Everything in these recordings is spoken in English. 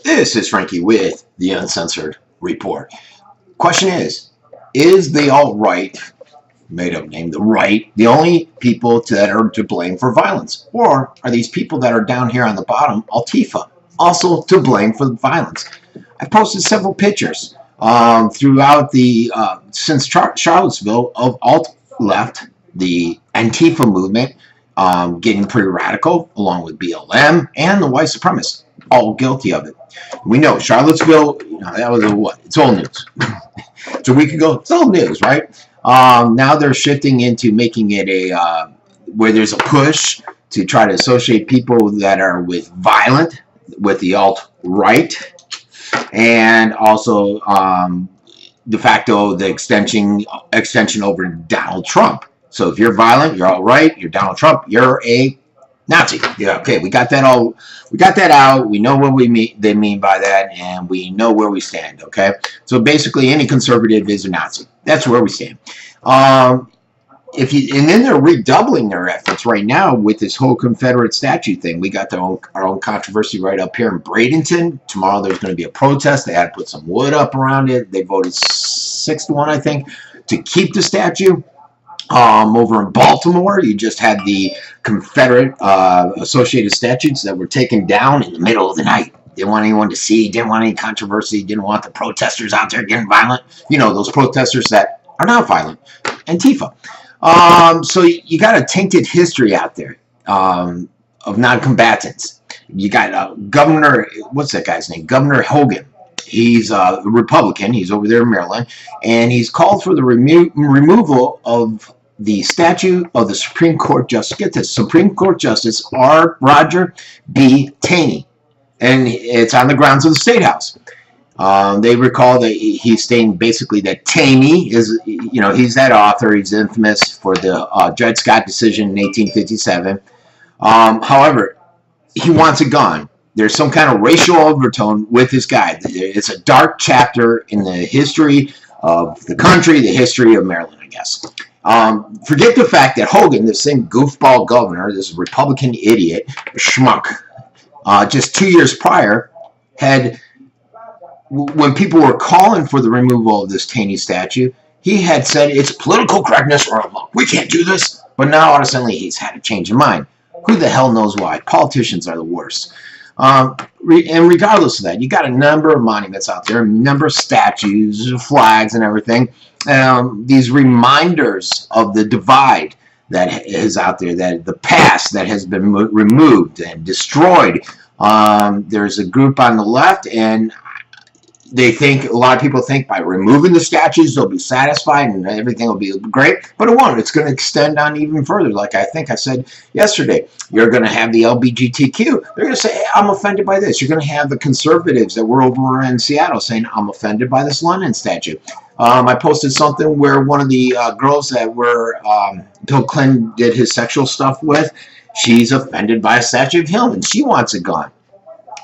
This is Frankie with the Uncensored Report. Question is the alt-right, made up name, the right, the only people that are to blame for violence? Or are these people that are down here on the bottom, Antifa, also to blame for the violence? I posted several pictures throughout the, since Charlottesville, of alt-left, the Antifa movement, getting pretty radical, along with BLM and the white supremacists, all guilty of it. We know Charlottesville, that was what? It's old news. It's a week ago. It's old news, right? Now they're shifting into making it a where there's a push to try to associate people that are with the alt-right, and also de facto the extension over Donald Trump. So if you're violent, you're alt-right. You're Donald Trump, you're a Nazi. Yeah, okay, we got that all. We got that out. We know what they mean by that, and we know where we stand. Okay, so basically, any conservative is a Nazi. That's where we stand. And then they're redoubling their efforts right now with this whole Confederate statue thing. We got our own controversy right up here in Bradenton. Tomorrow there's going to be a protest. They had to put some wood up around it. They voted 6-1, I think, to keep the statue. Over in Baltimore, you just had the Confederate associated statues that were taken down in the middle of the night. Didn't want anyone to see, didn't want any controversy, didn't want the protesters out there getting violent. You know, those protesters that are not violent. Antifa. So you got a tainted history out there of non-combatants. You got Governor, what's that guy's name? Governor Hogan. He's a Republican. He's over there in Maryland. And he's called for the removal of the statue of the Supreme Court Justice. Get this, Supreme Court Justice R. Roger B. Taney. And it's on the grounds of the State House. They recall that he's saying basically that Taney is, you know, he's that author. He's infamous for the Dred Scott decision in 1857. However, he wants it gone. There's some kind of racial overtone with this guy. It's a dark chapter in the history of the country, the history of Maryland, I guess. Forget the fact that Hogan, this same goofball governor, this Republican idiot, schmuck, just 2 years prior, had, when people were calling for the removal of this Taney statue, he had said it's political correctness, or look, we can't do this. But now, all of a sudden, he's had a change of mind. Who the hell knows why? Politicians are the worst. And regardless of that, you got a number of monuments out there, a number of statues, flags, and everything. These reminders of the divide that is out there, that the past that has been removed and destroyed. There's a group on the left, and they think, a lot of people think by removing the statues they'll be satisfied and everything will be great, but it won't. It's going to extend on even further. Like I think I said yesterday, you're going to have the LGBTQ. They're going to say, hey, I'm offended by this. You're going to have the conservatives that were over in Seattle saying, I'm offended by this Lenin statue. I posted something where one of the girls that were Bill Clinton did his sexual stuff with, she's offended by a statue of him and she wants it gone.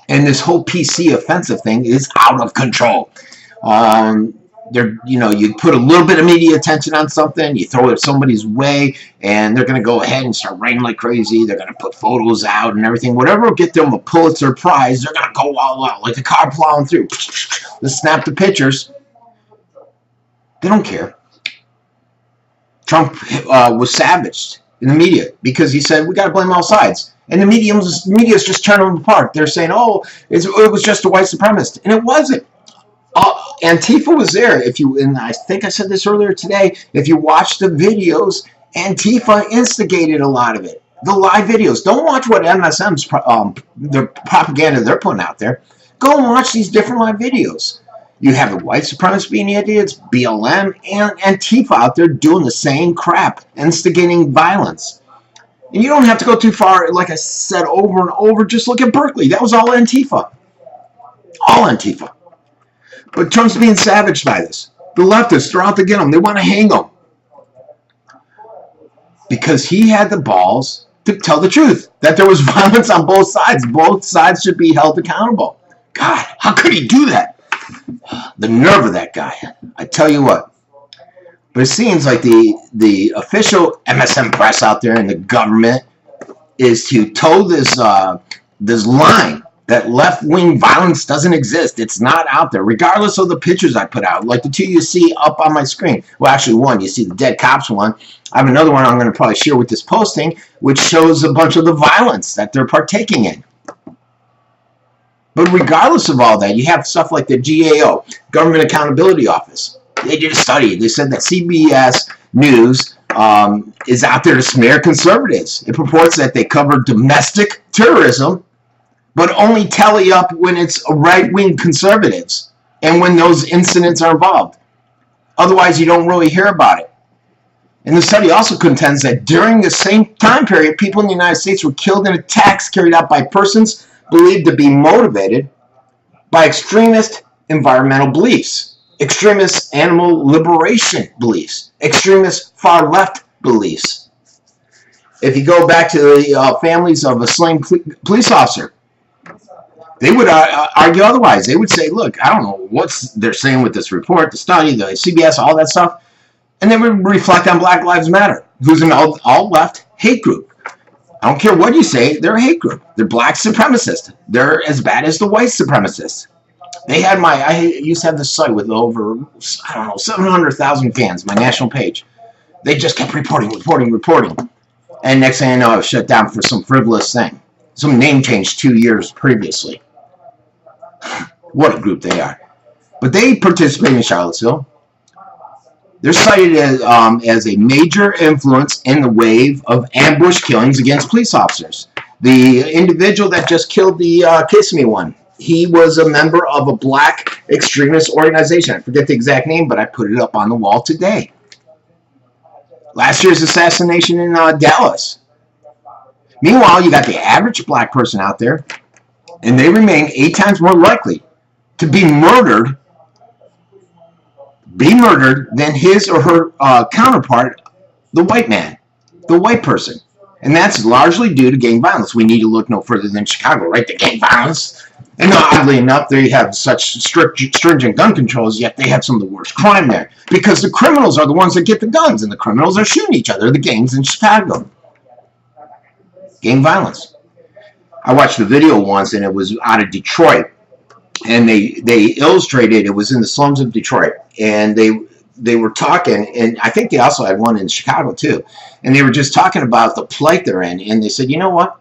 And this whole PC offensive thing is out of control. You know, you put a little bit of media attention on something, you throw it somebody's way, and they're going to go ahead and start raining like crazy. They're going to put photos out and everything. Whatever will get them a Pulitzer Prize, they're going to go all out, like a car plowing through. Let's snap the pictures. They don't care. Trump was savaged in the media because he said, we got to blame all sides. And the media's just turning them apart. They're saying, oh, it was just a white supremacist. And it wasn't. Antifa was there. And I think I said this earlier today, if you watch the videos, Antifa instigated a lot of it. The live videos. Don't watch what MSM's the propaganda they're putting out there. Go and watch these different live videos. You have the white supremacists being idiots, BLM, and Antifa out there doing the same crap, instigating violence. And you don't have to go too far. Like I said over and over, just look at Berkeley. That was all Antifa. All Antifa. But Trump's being savaged by this. The leftists, they're out to get him. They want to hang him. Because he had the balls to tell the truth. That there was violence on both sides. Both sides should be held accountable. God, how could he do that? The nerve of that guy. I tell you what. But it seems like the official MSM press out there and the government is to toe this this line that left-wing violence doesn't exist. It's not out there, regardless of the pictures I put out, like the two you see up on my screen. Well, actually, one, you see the dead cops one. I have another one I'm going to probably share with this posting, which shows a bunch of the violence that they're partaking in. But regardless of all that, you have stuff like the GAO, Government Accountability Office. They did a study. They said that CBS News is out there to smear conservatives. It purports that they cover domestic terrorism, but only tally up when it's right-wing conservatives and when those incidents are involved. Otherwise, you don't really hear about it. And the study also contends that during the same time period, people in the United States were killed in attacks carried out by persons believed to be motivated by extremist environmental beliefs, extremist animal liberation beliefs, extremist far-left beliefs. If you go back to the families of a slain police officer, they would argue otherwise. They would say, look, I don't know what they're saying with this report, the study, the CBS, all that stuff. And they would reflect on Black Lives Matter, who's an all-left hate group. I don't care what you say, they're a hate group. They're black supremacists. They're as bad as the white supremacists. They had I used to have this site with over, I don't know, 700,000 fans, my national page. They just kept reporting. And next thing I know, I was shut down for some frivolous thing. Some name change 2 years previously. What a group they are. But they participate in Charlottesville. They're cited as a major influence in the wave of ambush killings against police officers. The individual that just killed the Kiss Me one, he was a member of a black extremist organization. I forget the exact name, but I put it up on the wall today. Last year's assassination in Dallas. Meanwhile, you got the average black person out there, and they remain 8 times more likely to be murdered than his or her counterpart, the white man, the white person. And that's largely due to gang violence. We need to look no further than Chicago, right? The gang violence. And oddly enough, they have such stringent gun controls, yet they have some of the worst crime there. Because the criminals are the ones that get the guns, and the criminals are shooting each other, the gangs in Chicago. Gang violence. I watched a video once, and it was out of Detroit. And they illustrated, it was in the slums of Detroit, and they were talking, and I think they also had one in Chicago too, and they were just talking about the plight they're in, and they said, you know what,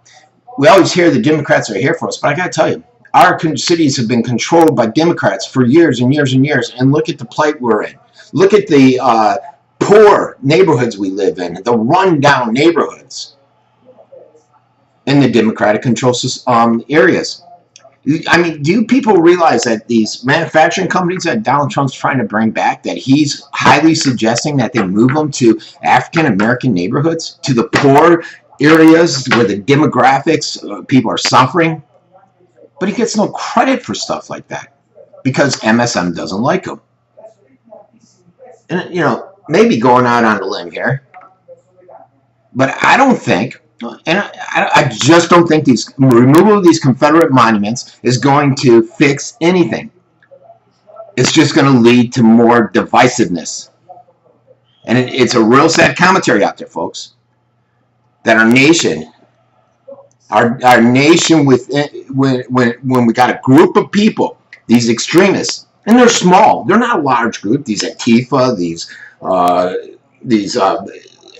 we always hear the Democrats are here for us, but I gotta tell you, our cities have been controlled by Democrats for years and years and years, and look at the plight we're in. Look at the poor neighborhoods we live in, the run-down neighborhoods in the Democratic control areas. I mean, do people realize that these manufacturing companies that Donald Trump's trying to bring back, that he's highly suggesting that they move them to African-American neighborhoods, to the poor areas where the demographics, people are suffering? But he gets no credit for stuff like that because MSM doesn't like him. And, you know, maybe going out on a limb here, but I don't think, and I just don't think removal of these Confederate monuments is going to fix anything. It's just going to lead to more divisiveness. And it's a real sad commentary out there, folks, that our nation, when we got a group of people, these extremists, and they're small, they're not a large group, these Antifa, these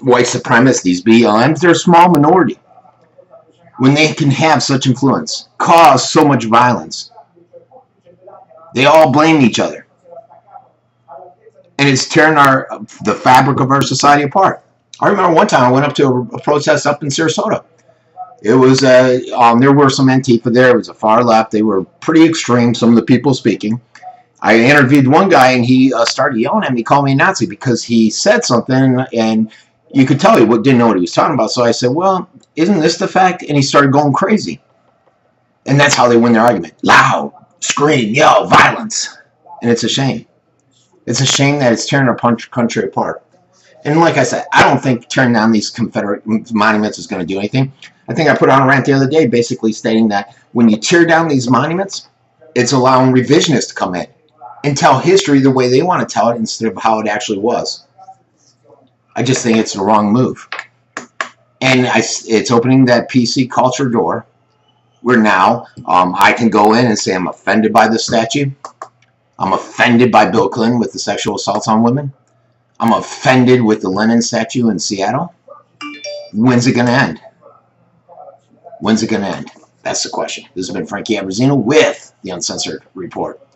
white supremacists, these BLMs, they're a small minority. When they can have such influence, cause so much violence, they all blame each other. And it's tearing the fabric of our society apart. I remember one time I went up to a protest up in Sarasota. It was, there were some Antifa there. It was a far left. They were pretty extreme, some of the people speaking. I interviewed one guy, and he started yelling at me, calling me a Nazi, because he said something, and you could tell he didn't know what he was talking about. So I said, well, isn't this the fact? And he started going crazy. And that's how they win their argument. Loud, scream, yell, violence. And it's a shame. It's a shame that it's tearing our country apart. And like I said, I don't think tearing down these Confederate monuments is going to do anything. I think I put on a rant the other day basically stating that when you tear down these monuments, it's allowing revisionists to come in and tell history the way they want to tell it instead of how it actually was. I just think it's the wrong move. And it's opening that PC culture door where now I can go in and say I'm offended by this statue. I'm offended by Bill Clinton with the sexual assaults on women. I'm offended with the Lenin statue in Seattle. When's it going to end? When's it going to end? That's the question. This has been Frankie Abbruzzino with the Uncensored Report.